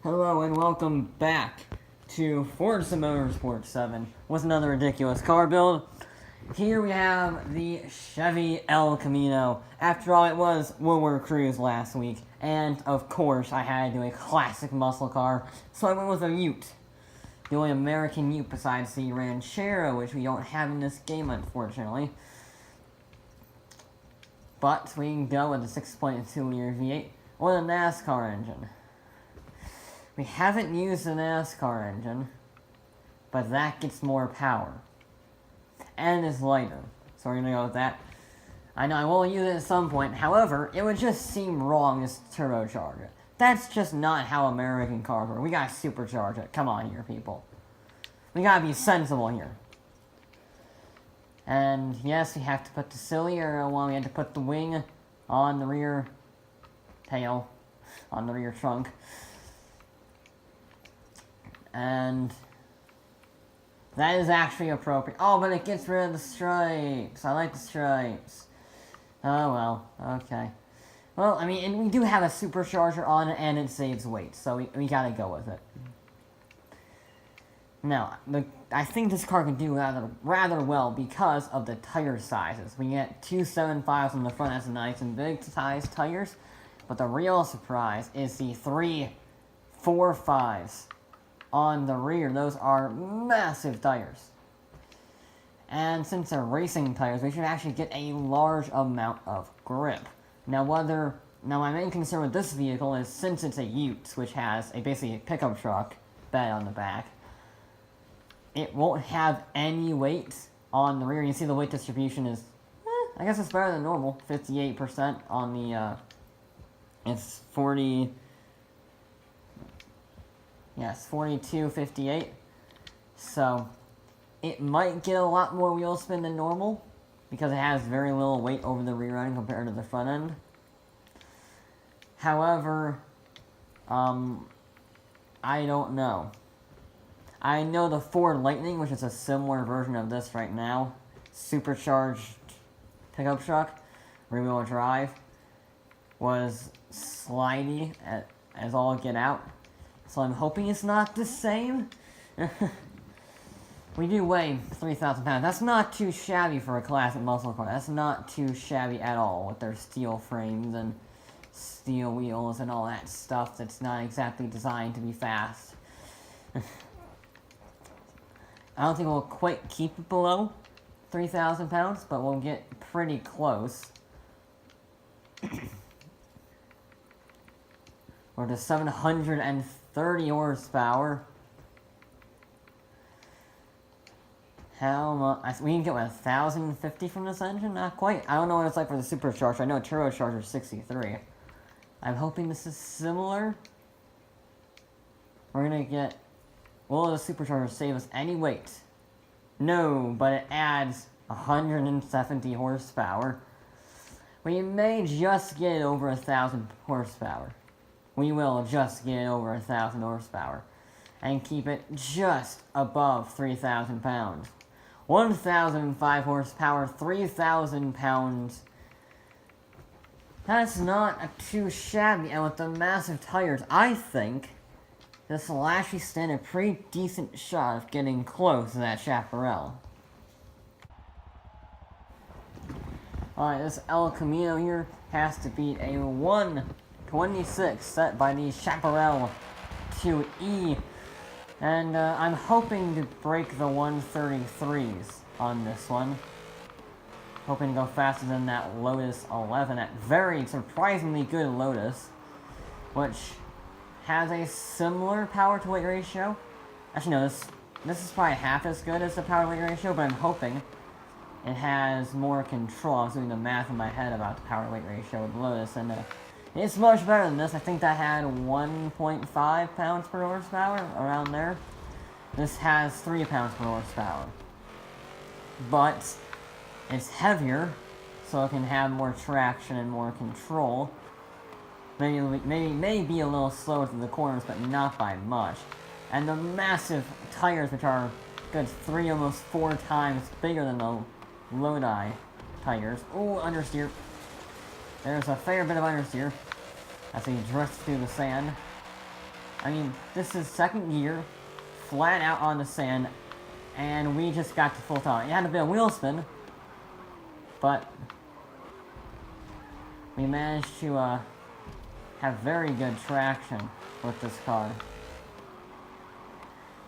Hello and welcome back to Forza Motorsport 7 with another ridiculous car build. Here we have the Chevy El Camino. After all, it was Woodward Cruise last week, and of course I had to do a classic muscle car, so I went with a Ute. The only American Ute besides the Ranchero, which we don't have in this game unfortunately. But we can go with the 6.2 liter V8 or the NASCAR engine. We haven't used the NASCAR engine, but that gets more power. And is lighter, so we're gonna go with that. I know I will use it at some point, however, it would just seem wrong to turbocharge it. That's just not how American cars work. We gotta supercharge it. Come on here, people. We gotta be sensible here. And yes, we have to put the silly arrow on. We had to put the wing on the rear tail, on the rear trunk. And that is actually appropriate. Oh, but it gets rid of the stripes. I like the stripes. Oh, well. Okay. Well, I mean, and we do have a supercharger on it, and it saves weight, so we gotta go with it. Now, I think this car can do rather well because of the tire sizes. We get 275s on the front, that's nice and big size tires, but the real surprise is the 3 4.5s. On the rear. Those are massive tires. And since they're racing tires, we should actually get a large amount of grip. Now my main concern with this vehicle is since it's a Ute, which has basically a pickup truck bed on the back, it won't have any weight on the rear. You see the weight distribution is, I guess it's better than normal. 58% on the, it's 40... Yes, 42.58. So, it might get a lot more wheel spin than normal, because it has very little weight over the rear end compared to the front end. However, I don't know. I know the Ford Lightning, which is a similar version of this right now, supercharged pickup truck, rear-wheel drive, was slidey as all get out. So I'm hoping it's not the same. We do weigh 3,000 pounds. That's not too shabby for a classic muscle car. That's not too shabby at all with their steel frames and steel wheels and all that stuff that's not exactly designed to be fast. I don't think we'll quite keep it below 3,000 pounds, but we'll get pretty close. Or to 730 horsepower. How much? We can get, what, 1,050 from this engine? Not quite. I don't know what it's like for the supercharger. I know turbocharger is 63. I'm hoping this is similar. We're gonna get... Will the supercharger save us any weight? No, but it adds 170 horsepower. We may just get over 1,000 horsepower. We will just get over 1,000 horsepower and keep it just above 3,000 pounds. 1,005 horsepower, 3,000 pounds. That's not too shabby, and with the massive tires, I think this will actually stand a pretty decent shot of getting close to that Chaparral. Alright, this El Camino here has to beat a 1:26 set by the Chaparral 2E, and I'm hoping to break the 133s on this one. Hoping to go faster than that Lotus 11, that very surprisingly good Lotus, which has a similar power to weight ratio. Actually no, this is probably half as good as the power to weight ratio, but I'm hoping it has more control. I was doing the math in my head about the power to weight ratio with Lotus, and it's much better than this. I think that had 1.5 pounds per horsepower, around there. This has 3 pounds per horsepower. But it's heavier, so it can have more traction and more control. Maybe be a little slower through the corners, but not by much. And the massive tires, which are good 3, almost 4 times bigger than the Lodi tires. Ooh, understeer. There's a fair bit of understeer as he drifts through the sand. I mean, this is second gear, flat out on the sand, and we just got to full throttle. It had a bit of wheel spin, but we managed to have very good traction with this car.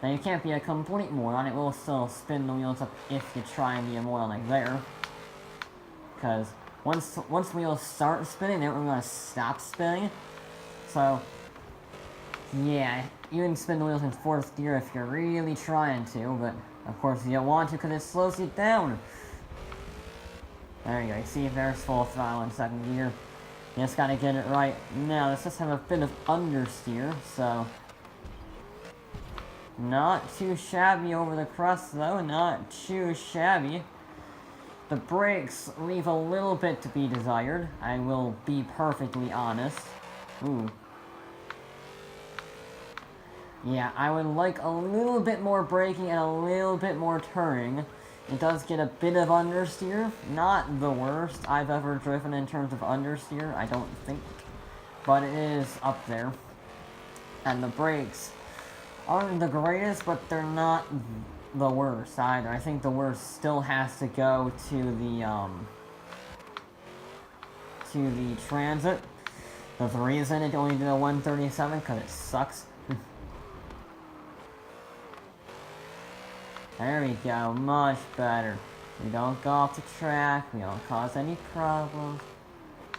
Now you can't be a complete moron, it will still spin the wheels up if you try and be a moron like there. Because once wheels start spinning, they're going to stop spinning. So, yeah, you can spin the wheels in fourth gear if you're really trying to, but of course you don't want to because it slows you down. There you go, you see there's full throttle in second gear. You just gotta get it right. Now, let's just have a bit of understeer, so... Not too shabby over the crust though, not too shabby. The brakes leave a little bit to be desired, I will be perfectly honest. Ooh. Yeah, I would like a little bit more braking and a little bit more turning. It does get a bit of understeer, not the worst I've ever driven in terms of understeer, I don't think. But it is up there. And the brakes aren't the greatest, but they're not the worst either. I think the worst still has to go to the Transit. There's a reason it only did a 137, because it sucks. There we go, much better. We don't go off the track, we don't cause any problems.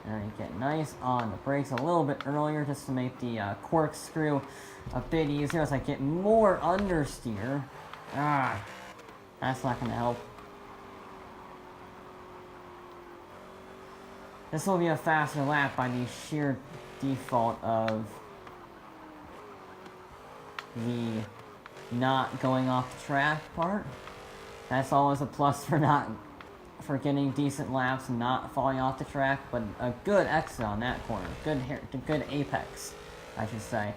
There we get nice on the brakes a little bit earlier just to make the corkscrew a bit easier as I get more understeer. Ah, that's not gonna help. This will be a faster lap by the sheer default of the not going off the track part. That's always a plus for getting decent laps and not falling off the track, but a good exit on that corner. Good apex, I should say.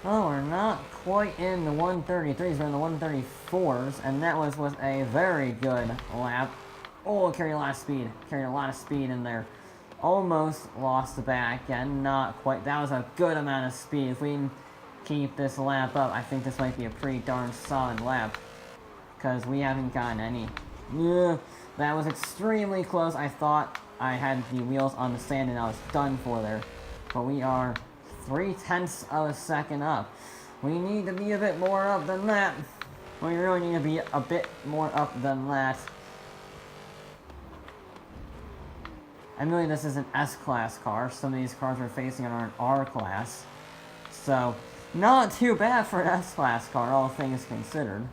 Oh, we're not quite in the 133s, we're in the 134s, and that was a very good lap. Oh, carried a lot of speed. Carried a lot of speed in there. Almost lost the back end, not quite. That was a good amount of speed. If we can keep this lap up, I think this might be a pretty darn solid lap. Because we haven't gotten any. Yeah, that was extremely close. I thought I had the wheels on the sand and I was done for there. But we are 0.3 of a second up. We need to be a bit more up than that. We really need to be a bit more up than that. Admittedly, this is an S-Class car. Some of these cars we're facing are an R-Class. So, not too bad for an S-Class car, all things considered.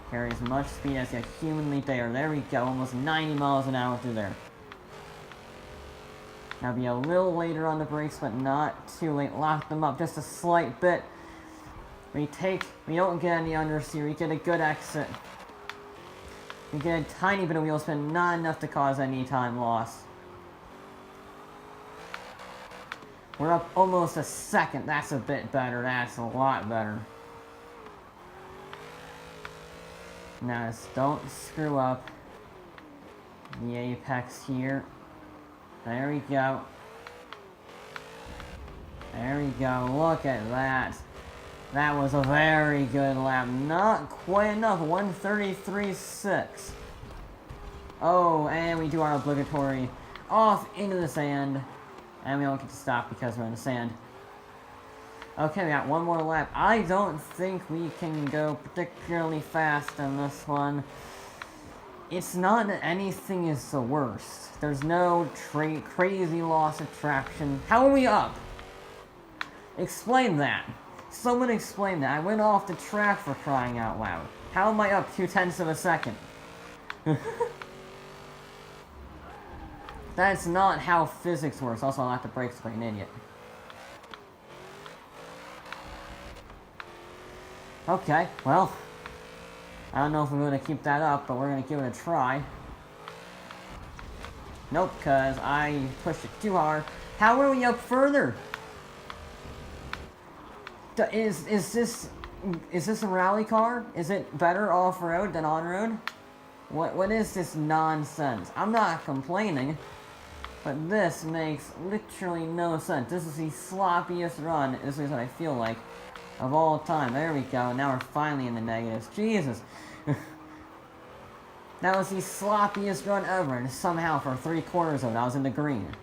Carry as much speed as you humanly dare. There we go, almost 90 miles an hour through there. Now be a little later on the brakes, but not too late. Lock them up just a slight bit. We don't get any understeer, we get a good exit. We get a tiny bit of wheel spin, not enough to cause any time loss. We're up almost a second, that's a bit better, that's a lot better. Now just don't screw up the apex here. There we go. There we go, look at that. That was a very good lap. Not quite enough, 133.6. Oh, and we do our obligatory off into the sand. And we don't get to stop because we're in the sand. Okay, we got one more lap. I don't think we can go particularly fast in this one. It's not that anything is the worst. There's no crazy loss of traction. How are we up? Explain that. Someone explain that. I went off the track for crying out loud. How am I up 0.2 of a second? That's not how physics works. Also, I like the brakes like an idiot. Okay, well, I don't know if we're going to keep that up, but we're going to give it a try. Nope, because I pushed it too hard. How are we up further? Is this a rally car? Is it better off-road than on-road? What is this nonsense? I'm not complaining. But this makes literally no sense. This is the sloppiest run, this is what I feel like, of all time. There we go, now we're finally in the negatives. Jesus! That was the sloppiest run ever, and somehow for 3/4 of it I was in the green.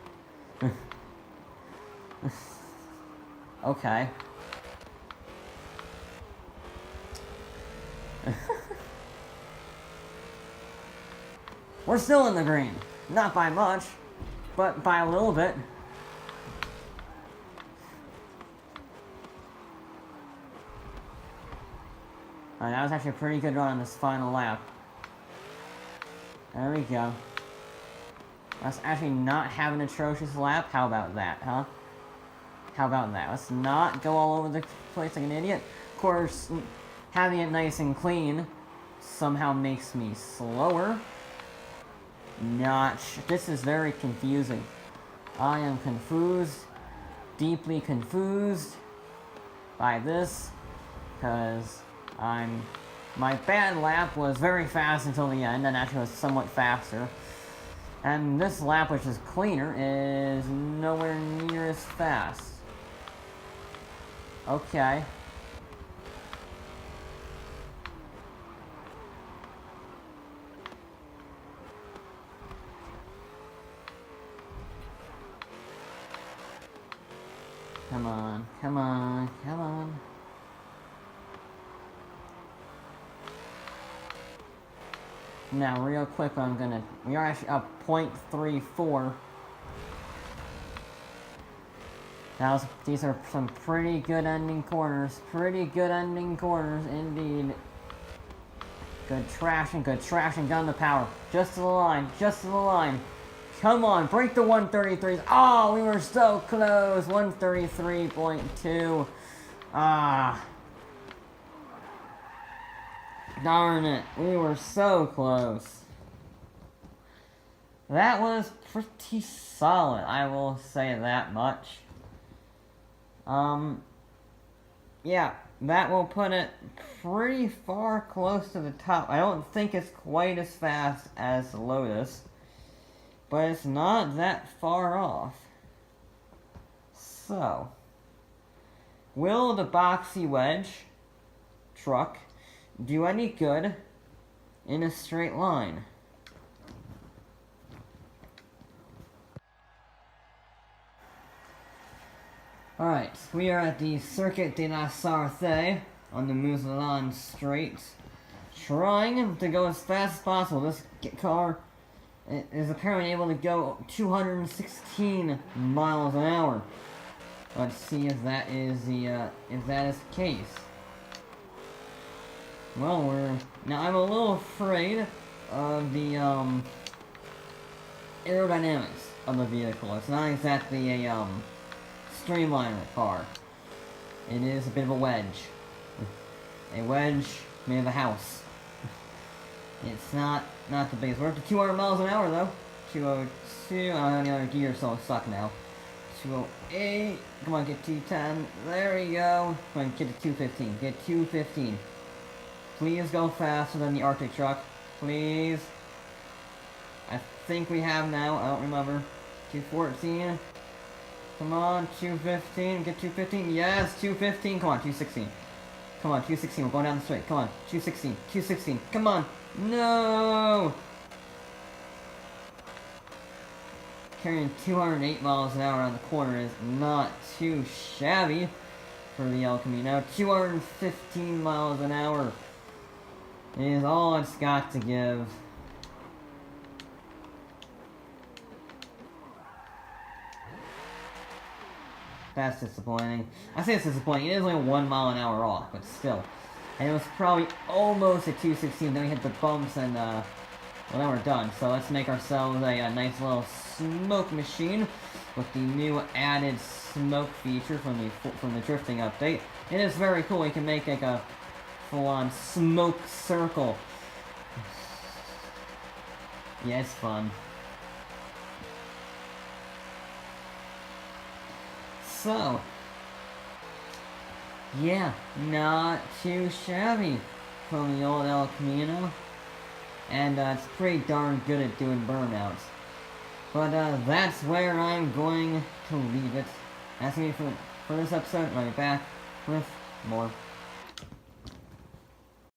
Okay. We're still in the green. Not by much, but by a little bit. Alright, that was actually a pretty good run on this final lap. There we go. Let's actually not have an atrocious lap. How about that, huh? How about that? Let's not go all over the place like an idiot. Of course, having it nice and clean somehow makes me slower. This is very confusing. I am confused. Deeply confused by this. Because my bad lap was very fast until the end, and actually was somewhat faster. And this lap, which is cleaner, is nowhere near as fast. Okay. Come on, come on, come on. Now, real quick, we are actually up 0.34. These are some pretty good ending corners. Pretty good ending corners, indeed. Good trashing, gun the power. Just to the line, just to the line. Come on, break the 133s. Oh, we were so close. 133.2. Ah. Darn it, we were so close. That was pretty solid, I will say that much. Yeah, that will put it pretty far close to the top. I don't think it's quite as fast as Lotus, but it's not that far off. So, will the boxy wedge truck do any good in a straight line? Alright, we are at the Circuit de la Sarthe on the Mousseline Strait, trying to go as fast as possible. This car is apparently able to go 216 miles an hour. Let's see if that is the case. Well, now I'm a little afraid of the aerodynamics of the vehicle. It's not exactly a streamliner car. It is a bit of a wedge. A wedge made of a house. It's not the biggest. We're up to 200 miles an hour though. 202. Oh, the other gears so suck now. 208. Come on, get 210. There we go. Come on, get to 215. Get 215. Please go faster than the Arctic truck. Please. I think we have now. I don't remember. 214. Come on, 215. Get 215. Yes, 215. Come on, 216. Come on, 216. We're going down the straight. Come on, 216. 216. Come on. No! Carrying 208 miles an hour on the corner is not too shabby for the El Camino. 215 miles an hour is all it's got to give. That's disappointing. I say it's disappointing. It is only 1 mile an hour off, but still. And it was probably almost at 216. Then we hit the bumps and, well, then we're done. So let's make ourselves a nice little smoke machine with the new added smoke feature from the drifting update. It is very cool. You can make like a full-on smoke circle. Yeah, it's fun. So, yeah, not too shabby from the old El Camino. And it's pretty darn good at doing burnouts. But that's where I'm going to leave it. That's me for this episode. I'll be back with more.